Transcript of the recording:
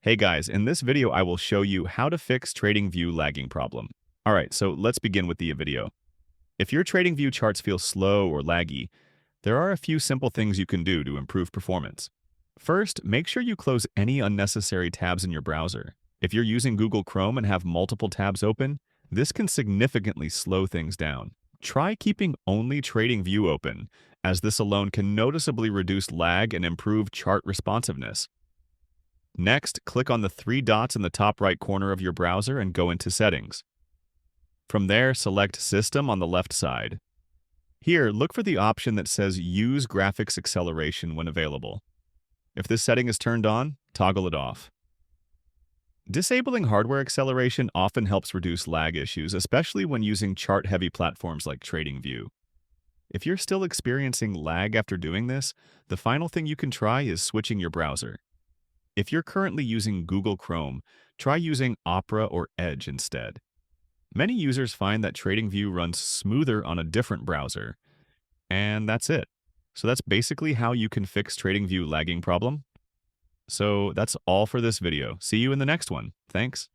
Hey guys, in this video I will show you how to fix TradingView lagging problem. Alright, so let's begin with the video. If your TradingView charts feel slow or laggy, there are a few simple things you can do to improve performance. First, make sure you close any unnecessary tabs in your browser. If you're using Google Chrome and have multiple tabs open, this can significantly slow things down. Try keeping only TradingView open, as this alone can noticeably reduce lag and improve chart responsiveness. Next, click on the three dots in the top right corner of your browser and go into Settings. From there, select System on the left side. Here, look for the option that says Use Graphics Acceleration when available. If this setting is turned on, toggle it off. Disabling hardware acceleration often helps reduce lag issues, especially when using chart-heavy platforms like TradingView. If you're still experiencing lag after doing this, the final thing you can try is switching your browser. If you're currently using Google Chrome, try using Opera or Edge instead. Many users find that TradingView runs smoother on a different browser. And that's it. So that's basically how you can fix TradingView lagging problem. So that's all for this video. See you in the next one. Thanks.